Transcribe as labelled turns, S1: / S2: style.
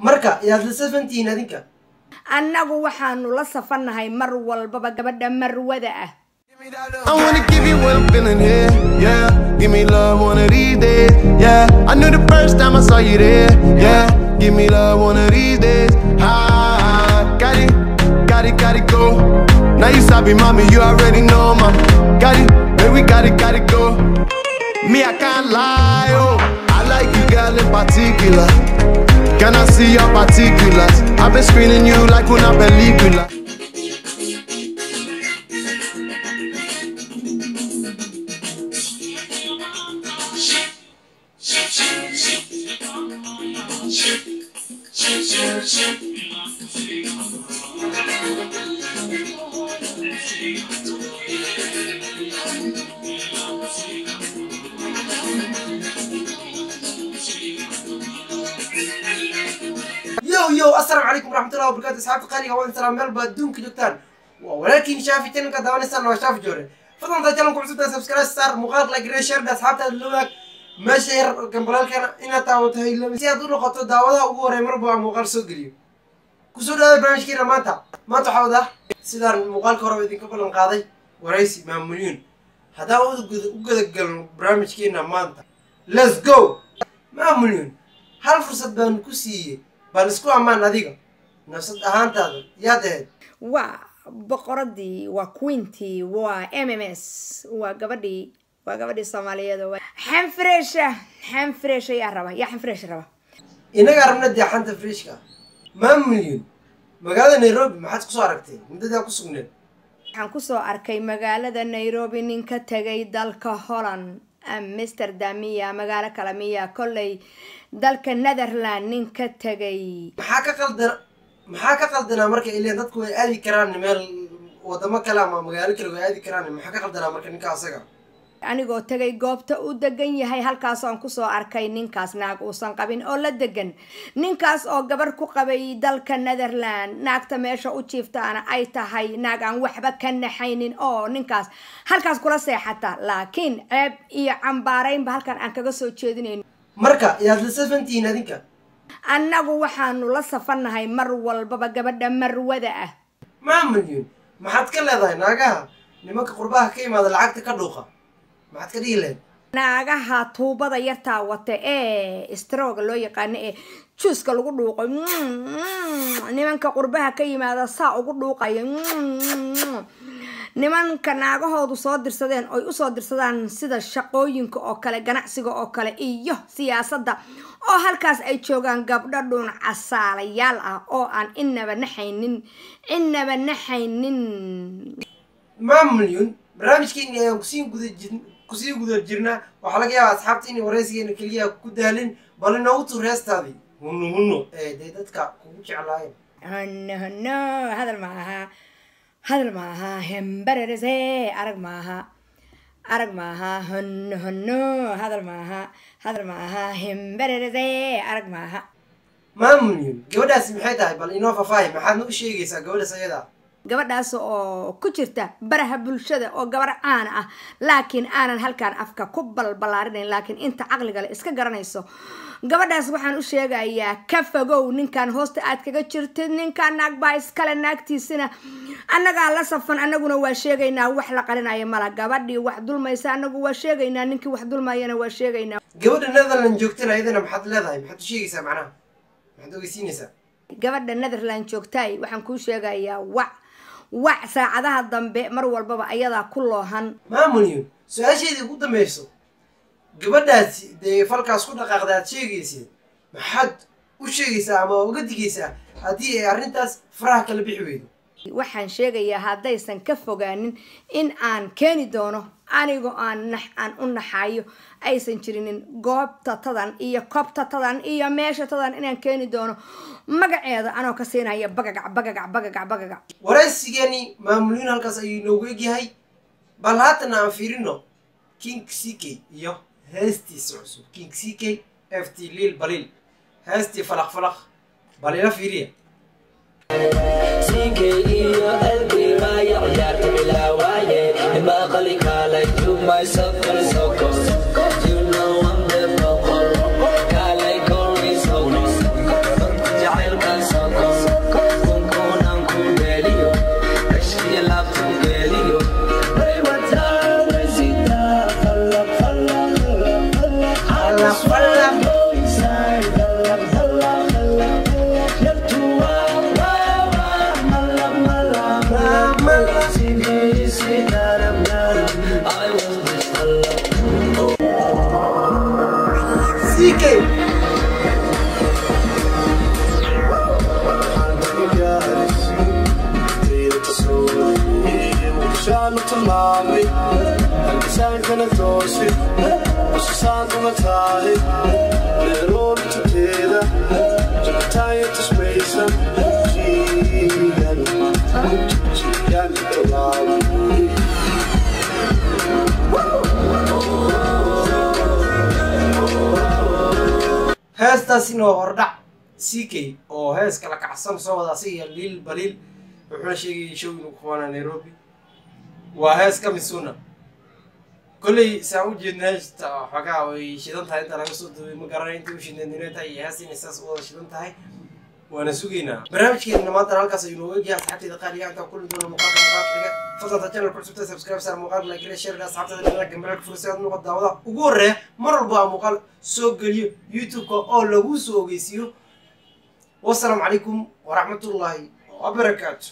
S1: marka yaad la safantiin adinka
S2: annagu waxaanu la safanahay mar walbaba gabadha marwada ah.
S3: I wanna give you what I'm feeling here, yeah. Give me love one of these days, yeah. I knew the first time I saw you there, yeah. Give me love one of these days. Got it, go. Now you sabi, mommy, you already know, mom. Got it, baby, got it, go. Me, I can't lie, oh. I like you, girl, in particular. Can I see your particulars? I've been screening you like una película.
S1: يو السلام عليكم ورحمة الله وبركاته. أصحاب القناة وين سلام ملبا دون كدكتان ولكن شافي تنك داون استنى وشاف جوري فضلا تجلون كم سبتنا سبسكرايب ستار مقاط لايك ريشير ده أصحاب تدلوك ماشير كمبلال كان إن تعود هاي لما سيادو لقطة داودا ووري مربع مقال سجري كسر هذا برنامج كنا ما تحوده سيدار مقال كهرباء دي قبل القاضي ورئيسي مامولين هذا هو وجد برنامج كنا مانتا let's go مامولين هل فرصة بان كوسي بانسكو أمان هذيك نفس هذا يا ده
S2: وبقردي وكوينتي وMMS وقبدي الصومالية ده حنفريشة يا ربا يا حنفريشة ربا
S1: إنك عرفنا دي حنت فريشة ما مليون مقالة نيروبي ما حد كسو عرفتي مدة ده كسو منين
S2: حنكسو أركي مقالة نيروبي نينك تجي دالك هولان أمستردامية مقالة كلامية كلي دالك نذرلاند نينك تجي
S1: maxaa ka qaldanaa marka ilaa dadku way aadi karaan meel wadamo kale ama magaalo kale way aadi karaan maxaa ka qaldanaa marka ninka asaga
S2: anigoo tagay goobta uu degan yahay halkaas aan ku soo arkay ninkaas naag uusan qabin oo la degan ninkaas oo gabar ku qabay dalka Netherland naagta meesha u jiiftaana ay tahay naag aan waxba ka naxaynin oo ninkaas halkaas kula seexata laakiin ceeb iyo cambaarayn ba halkan aan kaga soo jeedinayn
S1: marka yaad la safantiin adinka
S2: annagu waxaanu la safanahay mar walbaba gabadha marwada ah
S1: maamulin maxaad ka leedahay naagaha nimanka qurbaha ka yimaada lacagta ka dhuuqa maxaad ka dhigi leed
S2: naagaha tuubada yartaa wata stroga loo yaqaan juuska lagu dhuuqo nimanka qurbaha ka yimaada saa ugu dhuuqaya nimanka naagahoodu soo dirsadeen oo u soo dirsadaan sida shaqooyinka oo kale ganacsiga oo kale iyo siyaasadda oo halkaas ay joogaan gabdho dhuun casaalayaal ah oo aan inaba naxaynin
S1: maamulin barnaamijkeeni ayaan kusii guda jirnaa waxaa laga yaabaa asxaabta inay waraysigeena keliya ku daalin bal inoogu tuur heestaadii hunno dee dadka kugu jeclaayeen
S2: hunno hadal maaha hembarerese arag maaha hunno hadal maaha hembarerese arag maaha
S1: maamulin gabadhaasi maxay tahay bal inoo fafaahi maxaad noo sheegaysaa gabadhaas ayada
S2: gabadhaas oo ku jirta baraha bulshada oo gabar caan ah laakiin aanan halkaan afka ku balbalaarinayn laakiin inta caqliga leh iska garanayso gabadhaas waxaan u sheegayaa ka fogow ninkan hoosta aad kaga jirtid ninkan naag baa iskale naagtiisina annagaa la safan annaguna waa sheegaynaa wax la qalinayo mala gabadhii wax dulmaysa annagu waa sheegaynaa ninkii wax dulmayana waa sheegaynaa
S1: gabadha Netherland joogtana ayadana maxaad leedahay maxaad u sheegaysaa macnaha maxaad ogeysiinaysaa
S2: gabadha Netherland joogtay waxaan kuu sheegayaa wac saacadaha dambe mar walbaba ayadaa ku loohan
S1: maamulin su'aasheedii ugu dambayso gabadhaasi dee falkaas ku dhaqaaqdaad sheegaysid maxaad u sheegaysaa ama uga digaysaa haddii ay arrintaas faraha kala bixi weydo
S2: waxaan sheegayaa haddaysan ka fogaanin in aan keeni doono anigoo aan u naxayo aysan jirinin goobta tadan iyo koobta tadan iyo meesha tadan inaan keeni doono magaceeda anoo ka siinaya bagagac
S1: waraysigeeni maamulin halkaas ayuu inoogu egyahay bal haatan aan fiirino King CK iyo heestiisa cusub King CK FT Lil Balil heestii falaq balila fiiriya
S4: CK iyo qalbi ma yar bila waaye ma qali kala you myself so close you know I'm the vocal kala going so close
S3: sun on my tally. Little together, just tired to space up. She got me around.
S1: heestaasina waa hordhac CK oo hees kala kacsan soo wada asiga liil baliil wuxuu sheegay show inuu ku qabanaa Nairobi waa hees ka misuna kulli saa u jeednaa xagaa way shidan tahay inta laga soo duubay ma garanay inta uu shidanina tahay heesina saas wada shidan tahay وانا سوقينا برنامجكينا ما ترى القصه انه وجه اصحابتي دقائق انت كل دون مقاطعه فضل تجرب كل سبسكرايب صار مقال لايك شير اصحابتي اللي جنبك فرصه نقط دعوه وقوره مره بقى مقال سوق يوتيوب او لو سوقيسيو والسلام عليكم ورحمه الله وبركاته.